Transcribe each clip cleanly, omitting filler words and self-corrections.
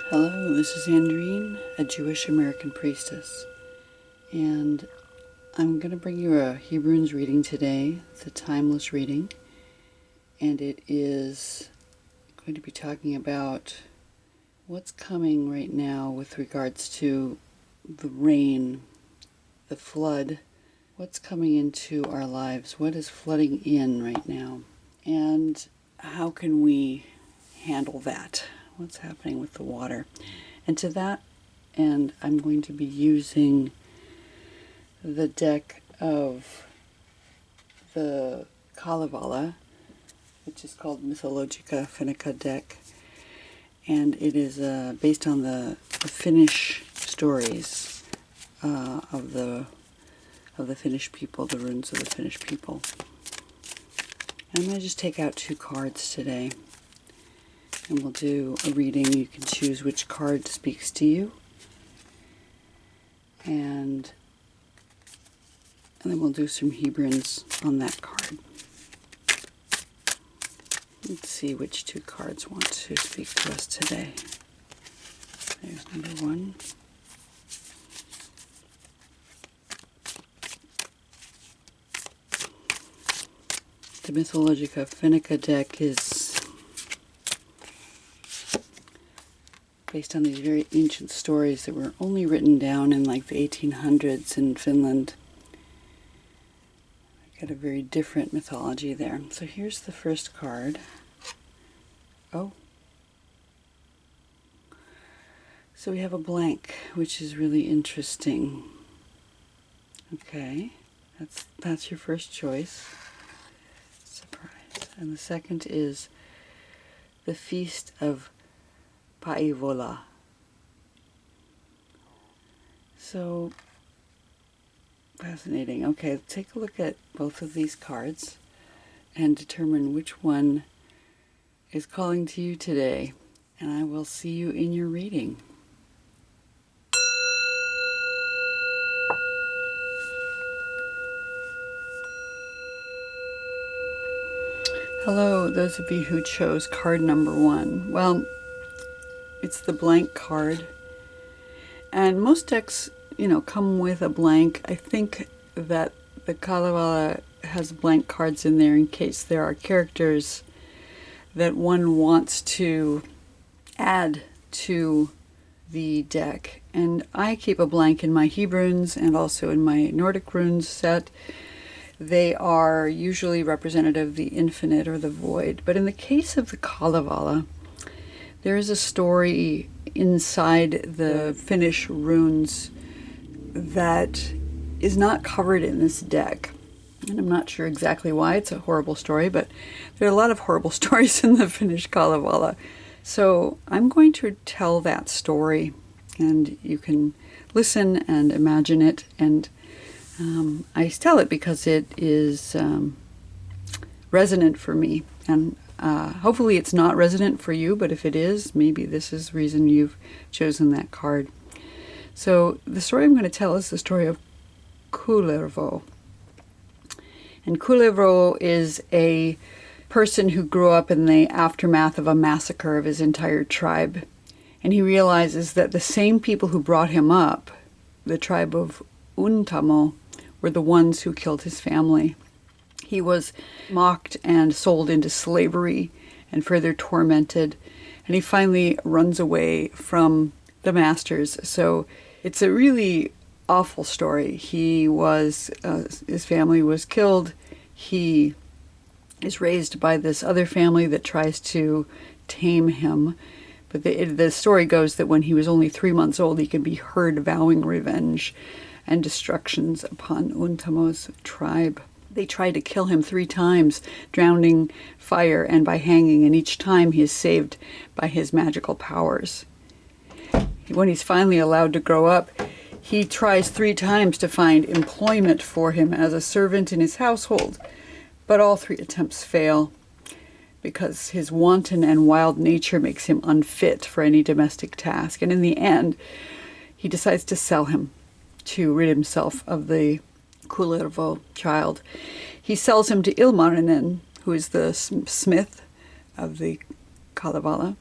Hello, this is Andrine, a Jewish American priestess, and I'm going to bring you a Hebrunes reading today. It's a timeless reading, and it is going to be talking about what's coming right now with regards to the rain, the flood, what's coming into our lives, what is flooding in right now, and how can we handle that? What's happening with the water? And to that end, I'm going to be using the deck of the Kalevala, which is called Mythologia Fennica deck, and it is based on the Finnish stories of the Finnish people, the runes of the Finnish people. And I'm going to just take out 2 cards today. And we'll do a reading. You can choose which card speaks to you. And then we'll do some Hebrunes on that card. Let's see which 2 cards want to speak to us today. There's number 1. The Mythologia Fennica deck is based on these very ancient stories that were only written down in like the 1800s in Finland. I got a very different mythology there. So here's the first card. Oh. So we have a blank, which is really interesting. Okay, that's your first choice. Surprise. And the second is the Feast of Päivölä. So fascinating. Okay, take a look at both of these cards and determine which one is calling to you today. And I will see you in your reading. Hello, those of you who chose card number 1. Well, it's the blank card, and most decks, come with a blank. I think that the Kalevala has blank cards in there in case there are characters that one wants to add to the deck. And I keep a blank in my Hebrunes and also in my Nordic runes set. They are usually representative of the infinite or the void. But in the case of the Kalevala, there is a story inside the Finnish runes that is not covered in this deck. And I'm not sure exactly why. It's a horrible story, but there are a lot of horrible stories in the Finnish Kalevala. So I'm going to tell that story, and you can listen and imagine it. And I tell it because it is resonant for me. And hopefully it's not resonant for you, but if it is, maybe this is the reason you've chosen that card. So the story I'm going to tell is the story of Kullervo. And Kullervo is a person who grew up in the aftermath of a massacre of his entire tribe. And he realizes that the same people who brought him up, the tribe of Untamo, were the ones who killed his family. He was mocked and sold into slavery and further tormented, and he finally runs away from the masters. So it's a really awful story. His family was killed. He is raised by this other family that tries to tame him. But the story goes that when he was only 3 months old, he could be heard vowing revenge and destructions upon Untamo's tribe. They try to kill him 3 times, drowning, fire, and by hanging, and each time he is saved by his magical powers. When he's finally allowed to grow up, he tries 3 times to find employment for him as a servant in his household, but all 3 attempts fail because his wanton and wild nature makes him unfit for any domestic task. And in the end, he decides to sell him to rid himself of the Kullervo child. He sells him to Ilmarinen, who is the smith of the Kalevala,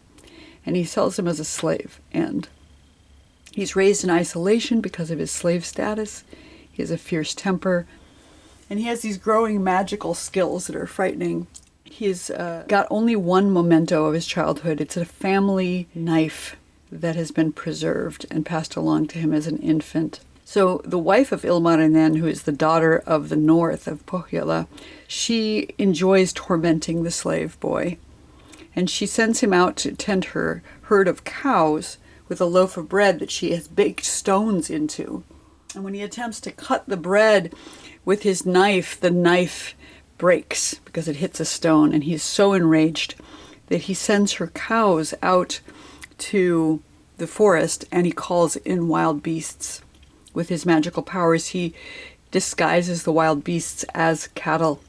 and he sells him as a slave. And he's raised in isolation because of his slave status. He has a fierce temper, and he has these growing magical skills that are frightening. He's got only one memento of his childhood. It's a family knife that has been preserved and passed along to him as an infant. So the wife of Ilmarinen, who is the daughter of the north of Pohjola, she enjoys tormenting the slave boy. And she sends him out to tend her herd of cows with a loaf of bread that she has baked stones into. And when he attempts to cut the bread with his knife, the knife breaks because it hits a stone. And he's so enraged that he sends her cows out to the forest and he calls in wild beasts. With his magical powers, he disguises the wild beasts as cattle,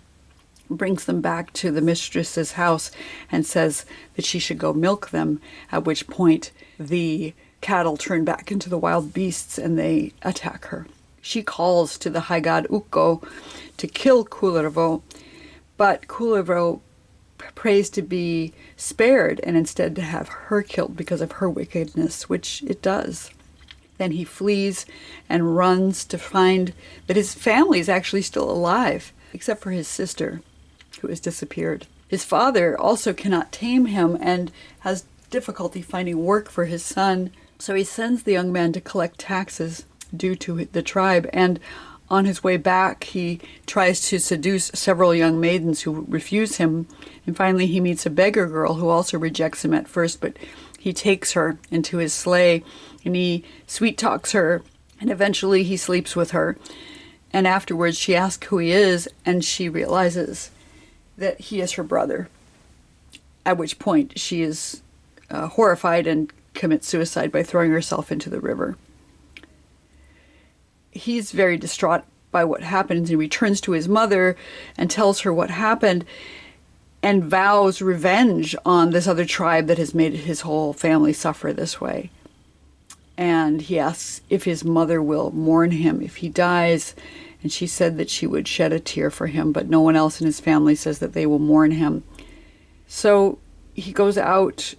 brings them back to the mistress's house and says that she should go milk them, at which point the cattle turn back into the wild beasts and they attack her. She calls to the high god Ukko to kill Kullervo, but Kullervo prays to be spared and instead to have her killed because of her wickedness, which it does. Then he flees and runs to find that his family is actually still alive, except for his sister, who has disappeared. His father also cannot tame him and has difficulty finding work for his son, so he sends the young man to collect taxes due to the tribe, and on his way back he tries to seduce several young maidens who refuse him, and finally he meets a beggar girl who also rejects him at first, but he takes her into his sleigh and he sweet talks her, and eventually he sleeps with her. And afterwards she asks who he is, and she realizes that he is her brother, at which point she is horrified and commits suicide by throwing herself into the river. He's very distraught by what happens. He returns to his mother and tells her what happened and vows revenge on this other tribe that has made his whole family suffer this way. And he asks if his mother will mourn him if he dies, and she said that she would shed a tear for him, but no one else in his family says that they will mourn him. So he goes out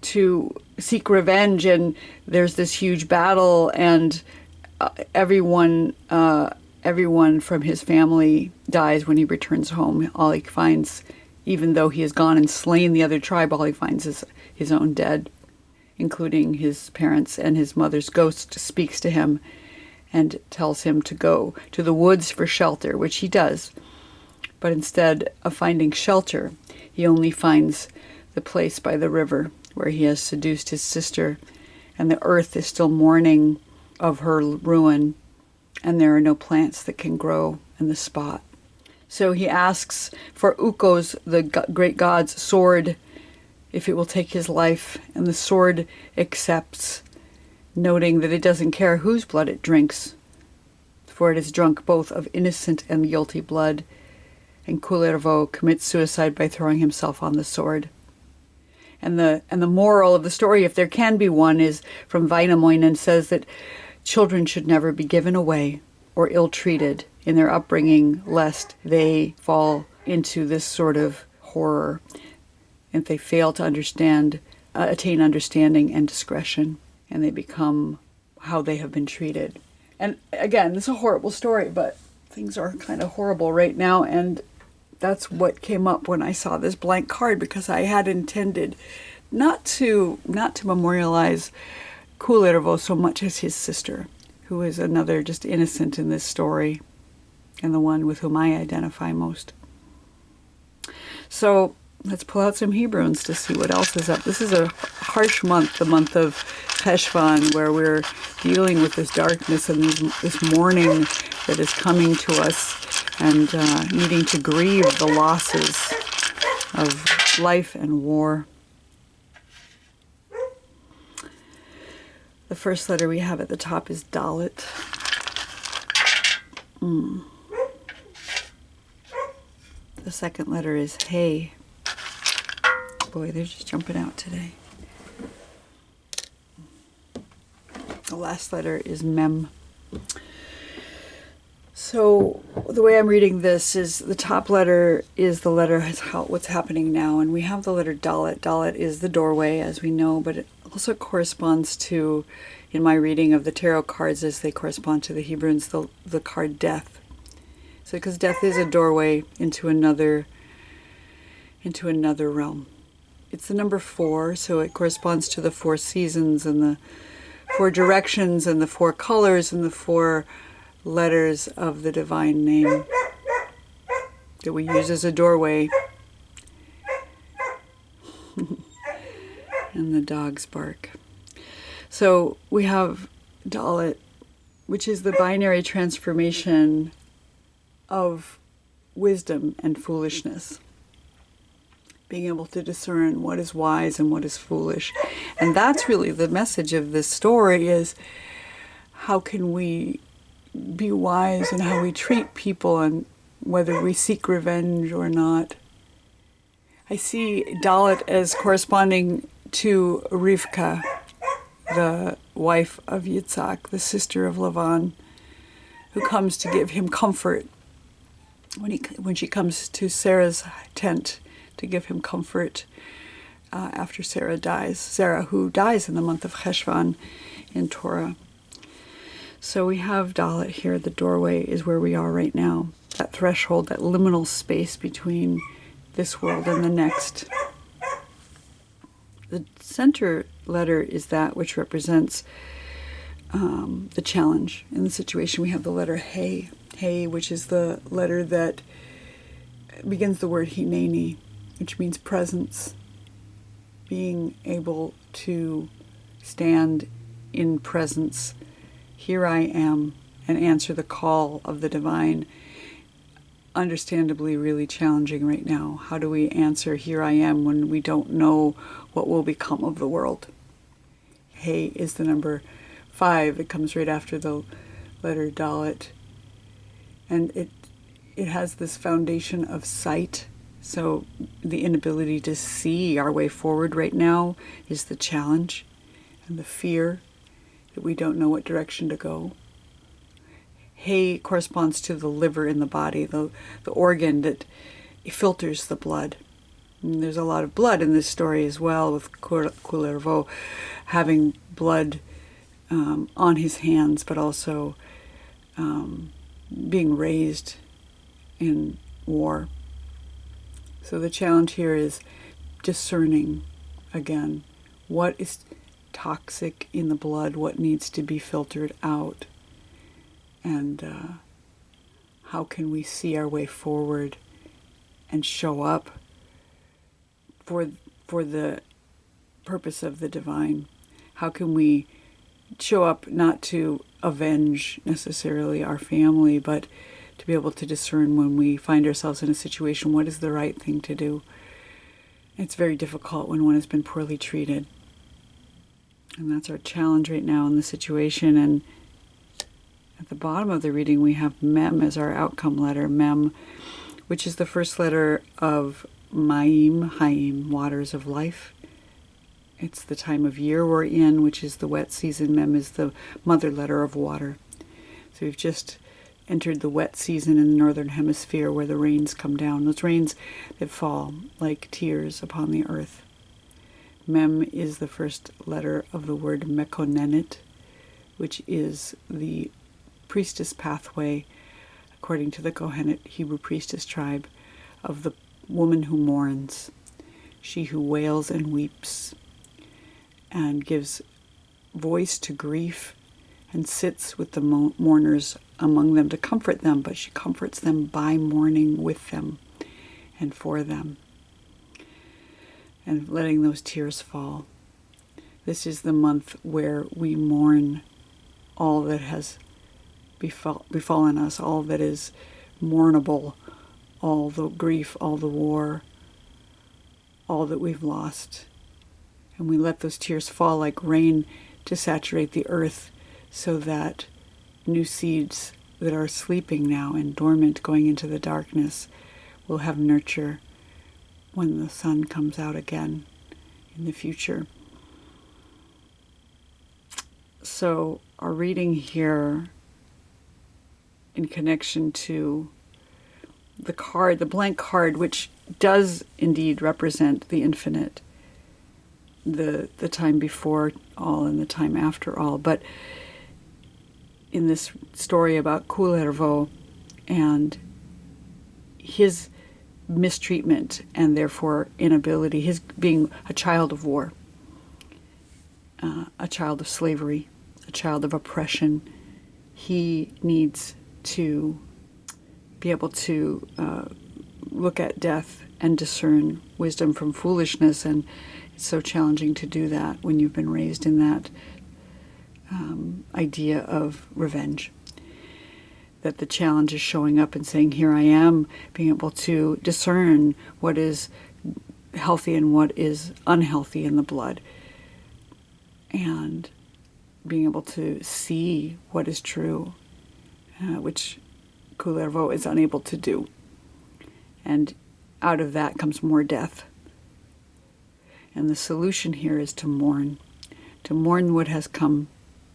to seek revenge, and there's this huge battle, and everyone from his family dies when he returns home. All he finds, even though he has gone and slain the other tribe, all he finds is his own dead, including his parents, and his mother's ghost speaks to him and tells him to go to the woods for shelter, which he does. But instead of finding shelter, he only finds the place by the river where he has seduced his sister, and the earth is still mourning of her ruin, and there are no plants that can grow in the spot. So he asks for Ukko's, the great god's, sword, if it will take his life, and the sword accepts, noting that it doesn't care whose blood it drinks, for it is drunk both of innocent and guilty blood, and Kullervo commits suicide by throwing himself on the sword. And the moral of the story, if there can be one, is from Väinämöinen, says that children should never be given away or ill-treated in their upbringing, lest they fall into this sort of horror if they fail to attain understanding and discretion, and they become how they have been treated. And again, this is a horrible story, but things are kind of horrible right now, and that's what came up when I saw this blank card, because I had intended not to memorialize Kullervo so much as his sister, who is another just innocent in this story, and the one with whom I identify most. So let's pull out some Hebrunes to see what else is up. This is a harsh month, the month of Cheshvan, where we're dealing with this darkness and this mourning that is coming to us, and needing to grieve the losses of life and war. The first letter we have at the top is Dalit. The second letter is Hey. Boy, they're just jumping out today. The last letter is Mem. So the way I'm reading this is the top letter is the letter what's happening now, and we have the letter Dalet. Dalet is the doorway, as we know, but it also corresponds to, in my reading of the tarot cards, as they correspond to the Hebrunes, the card Death. So because death is a doorway into another realm. It's the number 4, so it corresponds to the 4 seasons and the 4 directions and the 4 colors and the 4 letters of the divine name that we use as a doorway. And the dogs bark. So we have Dalet, which is the binary transformation of wisdom and foolishness. Being able to discern what is wise and what is foolish. And that's really the message of this story, is how can we be wise in how we treat people and whether we seek revenge or not. I see Dalet as corresponding to Rivka, the wife of Yitzhak, the sister of Lavan, who comes to give him comfort when she comes to Sarah's tent to give him comfort after Sarah dies. Sarah, who dies in the month of Cheshvan in Torah. So we have Dalet here. The doorway is where we are right now. That threshold, that liminal space between this world and the next. The center letter is that which represents the challenge. In the situation, we have the letter He. He, which is the letter that begins the word Hineni, which means presence. Being able to stand in presence. Here I am, and answer the call of the divine. Understandably really challenging right now. How do we answer here I am when we don't know what will become of the world? He is the number 5. It comes right after the letter Dalet. And it has this foundation of sight. So the inability to see our way forward right now is the challenge, and the fear that we don't know what direction to go. He corresponds to the liver in the body, the organ that filters the blood. And there's a lot of blood in this story as well, with Kullervo having blood on his hands, but also being raised in war. So the challenge here is discerning, again, what is toxic in the blood, what needs to be filtered out, and how can we see our way forward and show up for the purpose of the divine. How can we show up not to avenge necessarily our family, but to be able to discern when we find ourselves in a situation, what is the right thing to do. It's very difficult when one has been poorly treated. And that's our challenge right now in the situation. And at the bottom of the reading, we have Mem as our outcome letter. Mem, which is the first letter of Maim, Haim, waters of life. It's the time of year we're in, which is the wet season. Mem is the mother letter of water. So we've just entered the wet season in the northern hemisphere, where the rains come down. Those rains that fall like tears upon the earth. Mem is the first letter of the word Mekonenet, which is the priestess pathway, according to the Kohenet Hebrew priestess tribe, of the woman who mourns, she who wails and weeps, and gives voice to grief, and sits with the mourners among them to comfort them, but she comforts them by mourning with them and for them, and letting those tears fall. This is the month where we mourn all that has befallen us, all that is mournable, all the grief, all the war, all that we've lost. And we let those tears fall like rain to saturate the earth, so that new seeds that are sleeping now and dormant, going into the darkness, will have nurture when the sun comes out again in the future. So our reading here in connection to the card, the blank card, which does indeed represent the infinite, the time before all and the time after all. But in this story about Kullervo and his mistreatment and therefore inability, his being a child of war, a child of slavery, a child of oppression, he needs to be able to look at death and discern wisdom from foolishness. And it's so challenging to do that when you've been raised in that idea of revenge. That the challenge is showing up and saying, here I am, being able to discern what is healthy and what is unhealthy in the blood. And being able to see what is true, which Kullervo is unable to do. And out of that comes more death. And the solution here is to mourn what has come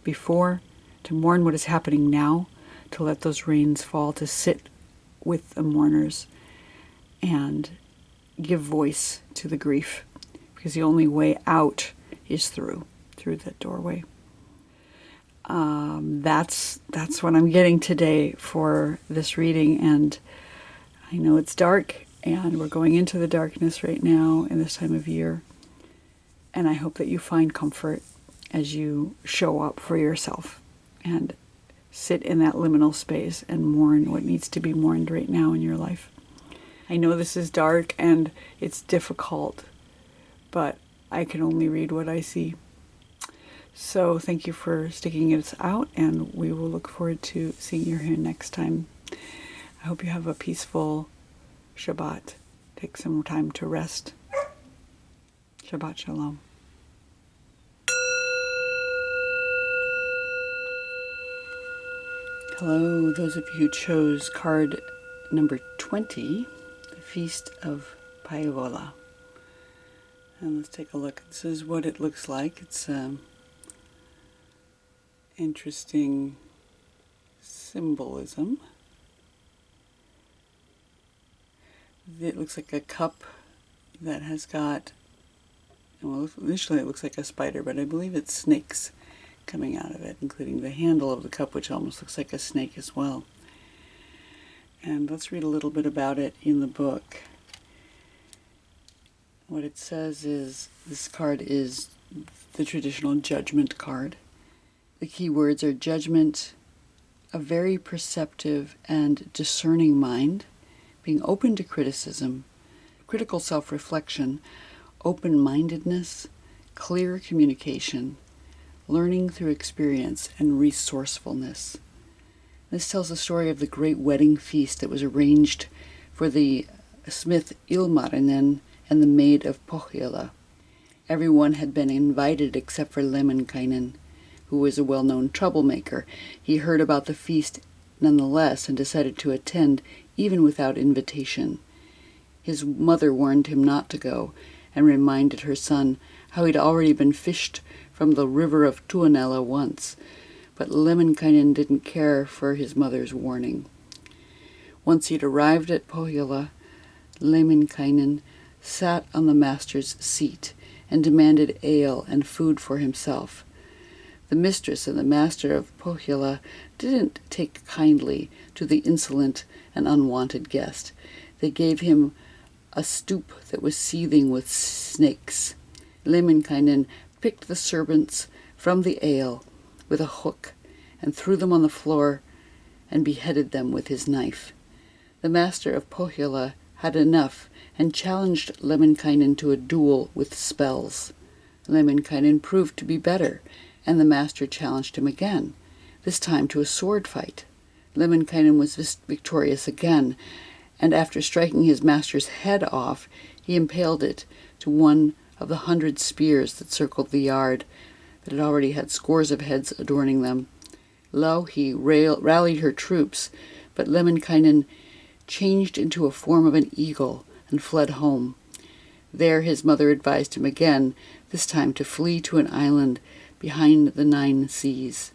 before, to mourn what is happening now, to let those rains fall, to sit with the mourners and give voice to the grief, because the only way out is through that doorway. That's what I'm getting today for this reading, and I know it's dark, and we're going into the darkness right now in this time of year, and I hope that you find comfort as you show up for yourself and sit in that liminal space and mourn what needs to be mourned right now in your life. I know this is dark and it's difficult, but I can only read what I see. So thank you for sticking it out, and we will look forward to seeing you here next time. I hope you have a peaceful Shabbat. Take some time to rest. Shabbat Shalom. Hello, those of you who chose card number 20, the Feast of Päivölä. And let's take a look. This is what it looks like. It's interesting symbolism. It looks like a cup that has got, well, initially it looks like a spider, but I believe it's snakes coming out of it, including the handle of the cup, which almost looks like a snake as well. And let's read a little bit about it in the book. What it says is, this card is the traditional Judgment card. The key words are judgment, a very perceptive and discerning mind, being open to criticism, critical self-reflection, open-mindedness, clear communication, learning through experience, and resourcefulness. This tells the story of the great wedding feast that was arranged for the smith Ilmarinen and the maid of Pohjola. Everyone had been invited except for Lemminkainen, who was a well-known troublemaker. He heard about the feast nonetheless and decided to attend even without invitation. His mother warned him not to go and reminded her son how he'd already been fished from the river of Tuonela once, but Lemminkainen didn't care for his mother's warning. Once he'd arrived at Pohjola, Lemminkainen sat on the master's seat and demanded ale and food for himself. The mistress and the master of Pohjola didn't take kindly to the insolent and unwanted guest. They gave him a stoop that was seething with snakes. Lemminkainen picked the servants from the ale with a hook and threw them on the floor and beheaded them with his knife. The master of Pohjola had enough and challenged Lemminkainen to a duel with spells. Lemminkainen proved to be better, and the master challenged him again, this time to a sword fight. Lemminkainen was victorious again, and after striking his master's head off, he impaled it to one of the 100 spears that circled the yard, that had already had scores of heads adorning them. Louhi rallied her troops, but Lemminkainen changed into a form of an eagle and fled home. There his mother advised him again, this time to flee to an island behind the 9 seas.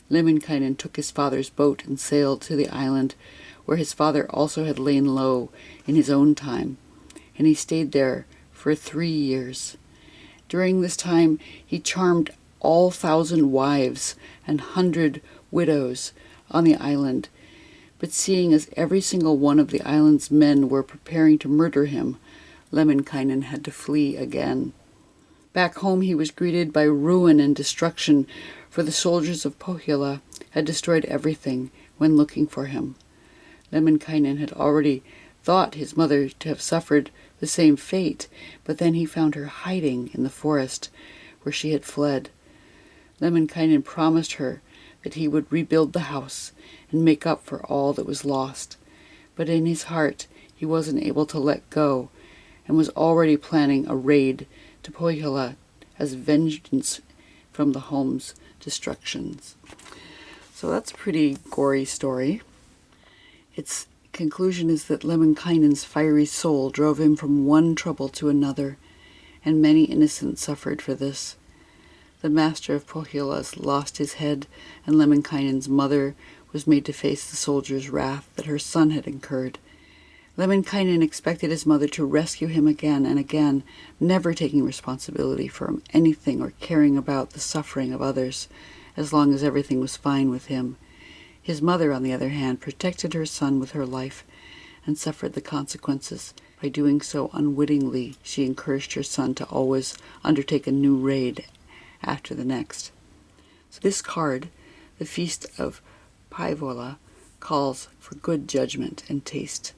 Lemminkainen took his father's boat and sailed to the island where his father also had lain low in his own time, and he stayed there for 3 years. During this time he charmed all 1,000 wives and 100 widows on the island, but seeing as every single one of the island's men were preparing to murder him, Lemminkainen had to flee again. Back home he was greeted by ruin and destruction, for the soldiers of Pohjola had destroyed everything when looking for him. Lemminkainen had already thought his mother to have suffered the same fate, but then he found her hiding in the forest where she had fled. Lemminkainen promised her that he would rebuild the house and make up for all that was lost, but in his heart he wasn't able to let go, and was already planning a raid to Pohjola as vengeance from the home's destructions. So that's a pretty gory story. Its conclusion is that Lemminkainen's fiery soul drove him from one trouble to another, and many innocents suffered for this. The master of Pohjola lost his head, and Lemminkainen's mother was made to face the soldiers' wrath that her son had incurred. Lemminkainen expected his mother to rescue him again and again, never taking responsibility for anything or caring about the suffering of others, as long as everything was fine with him. His mother, on the other hand, protected her son with her life and suffered the consequences. By doing so unwittingly, she encouraged her son to always undertake a new raid after the next. So this card, the Feast of Päivölä, calls for good judgment and taste,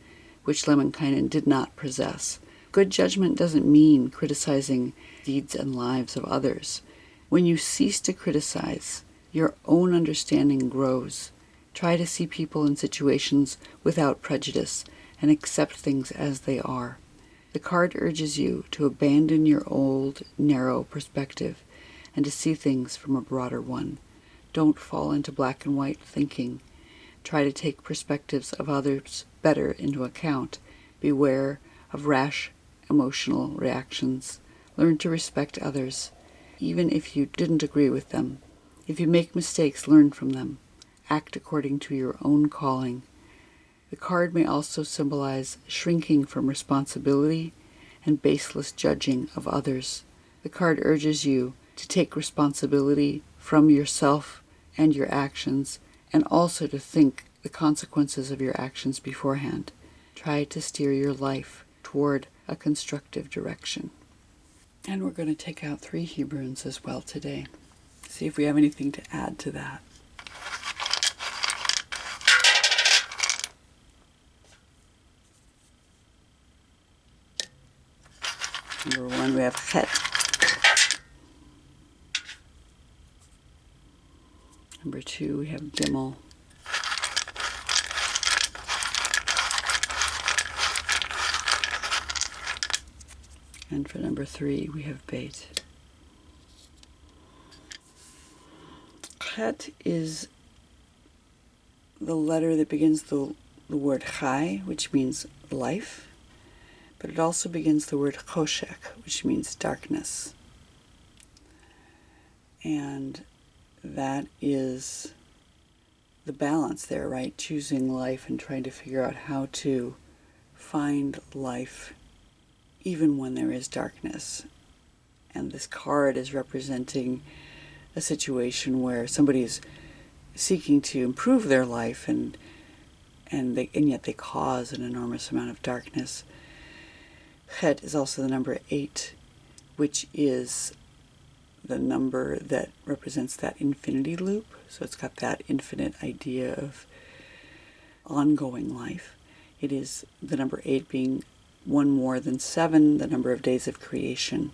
which Lemminkainen did not possess. Good judgment doesn't mean criticizing deeds and lives of others. When you cease to criticize, your own understanding grows. Try to see people and situations without prejudice and accept things as they are. The card urges you to abandon your old, narrow perspective and to see things from a broader one. Don't fall into black and white thinking. Try to take perspectives of others better into account. Beware of rash emotional reactions. Learn to respect others, even if you didn't agree with them. If you make mistakes, learn from them. Act according to your own calling. The card may also symbolize shrinking from responsibility and baseless judging of others. The card urges you to take responsibility from yourself and your actions, and also to think the consequences of your actions beforehand. Try to steer your life toward a constructive direction. And we're going to take out 3 Hebrunes as well today. See if we have anything to add to that. Number 1, we have Het. Number 2, we have Gimel. And for number 3, we have Beit. Het is the letter that begins the word Chai, which means life, but it also begins the word Choshek, which means darkness. And that is the balance there, right? Choosing life and trying to figure out how to find life even when there is darkness. And this card is representing a situation where somebody is seeking to improve their life and yet they cause an enormous amount of darkness. Het is also the number 8, which is the number that represents that infinity loop. So it's got that infinite idea of ongoing life. It is the number 8 being 1 more than 7, the number of days of creation,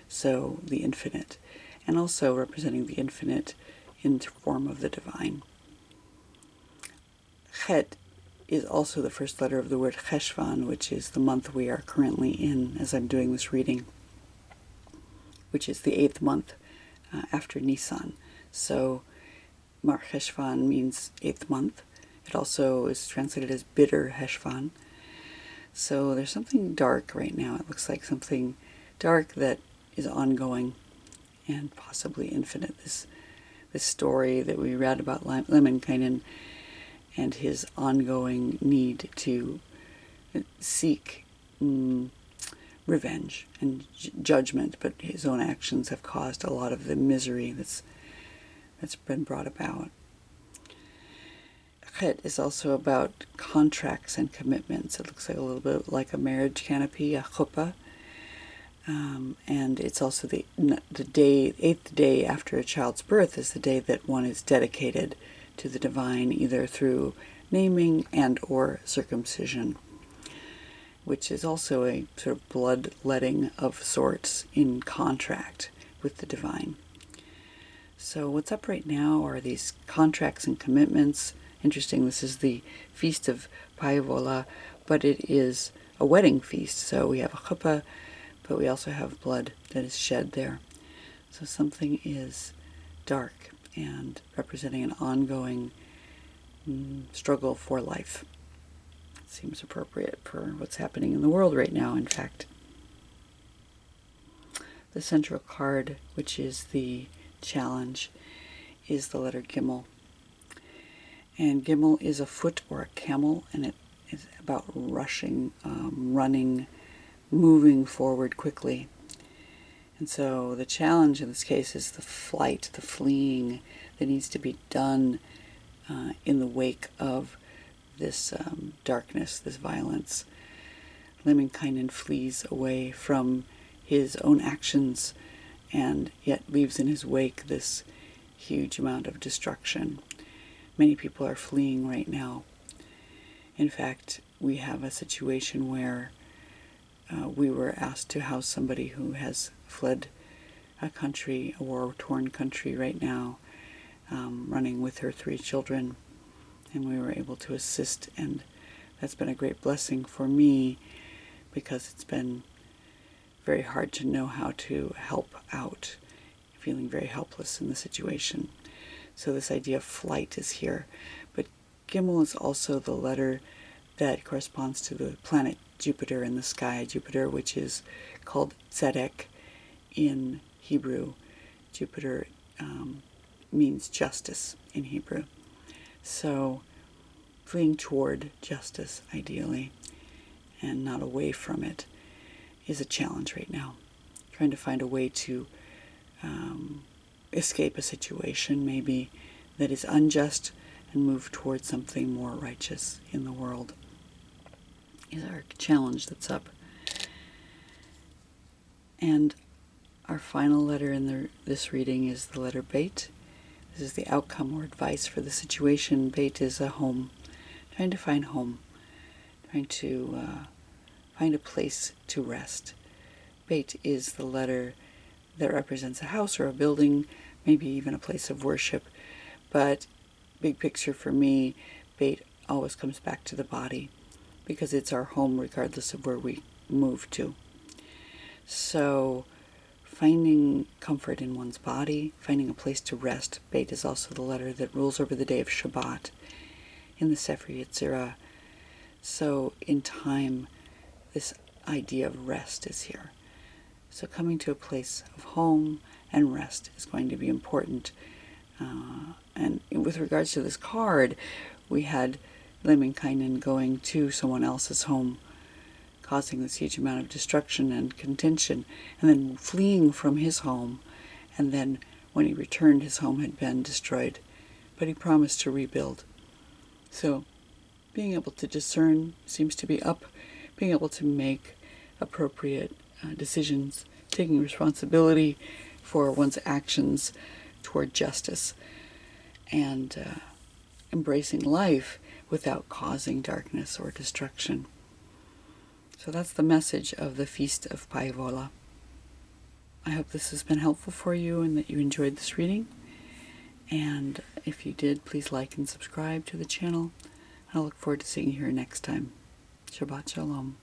so the infinite, and also representing the infinite in the form of the divine. Het is also the first letter of the word Cheshvan, which is the month we are currently in as I'm doing this reading, which is the 8th month after Nisan. So Mar Cheshvan means 8th month. It also is translated as bitter Heshvan. So there's something dark right now. It looks like something dark that is ongoing and possibly infinite. the story that we read about Lemminkainen and his ongoing need to seek revenge and judgment, but his own actions have caused a lot of the misery that's been brought about. Chet is also about contracts and commitments. It looks like a little bit like a marriage canopy, a chuppah. And it's also the day, 8th day after a child's birth is the day that one is dedicated to the divine, either through naming and or circumcision, which is also a sort of bloodletting of sorts in contract with the divine. So what's up right now are these contracts and commitments. Interesting, this is the feast of Päivölä, but it is a wedding feast. So we have a chuppah, but we also have blood that is shed there. So something is dark and representing an ongoing struggle for life. It seems appropriate for what's happening in the world right now, in fact. The central card, which is the challenge, is the letter Gimel. And Gimel is a foot or a camel, and it is about rushing, running, moving forward quickly. And so the challenge in this case is the flight, the fleeing that needs to be done in the wake of this darkness, this violence. Lemminkainen flees away from his own actions and yet leaves in his wake this huge amount of destruction. Many people are fleeing right now. In fact, we have a situation where we were asked to house somebody who has fled a country, a war-torn country right now, running with her 3 children, and we were able to assist, and that's been a great blessing for me because it's been very hard to know how to help out, feeling very helpless in the situation. So this idea of flight is here. But Gimel is also the letter that corresponds to the planet Jupiter in the sky. Jupiter, which is called Tzedek in Hebrew. Jupiter means justice in Hebrew. So fleeing toward justice, ideally, and not away from it, is a challenge right now. Trying to find a way to escape a situation maybe that is unjust and move towards something more righteous in the world is our challenge that's up. And our final letter in this reading is the letter Beit. This is the outcome or advice for the situation. Beit is a home, trying to find home, trying to find a place to rest. Beit is the letter that represents a house or a building, maybe even a place of worship. But big picture for me, Beit always comes back to the body because it's our home regardless of where we move to. So finding comfort in one's body, finding a place to rest. Beit is also the letter that rules over the day of Shabbat in the Sefer Yetzirah. So in time, this idea of rest is here. So coming to a place of home and rest is going to be important. And with regards to this card, we had Lemminkainen going to someone else's home, causing this huge amount of destruction and contention, and then fleeing from his home. And then when he returned, his home had been destroyed, but he promised to rebuild. So being able to discern seems to be up, being able to make appropriate decisions, taking responsibility for one's actions toward justice, and embracing life without causing darkness or destruction. So that's the message of the Feast of Päivölä. I hope this has been helpful for you and that you enjoyed this reading. And if you did, please like and subscribe to the channel. I look forward to seeing you here next time. Shabbat Shalom.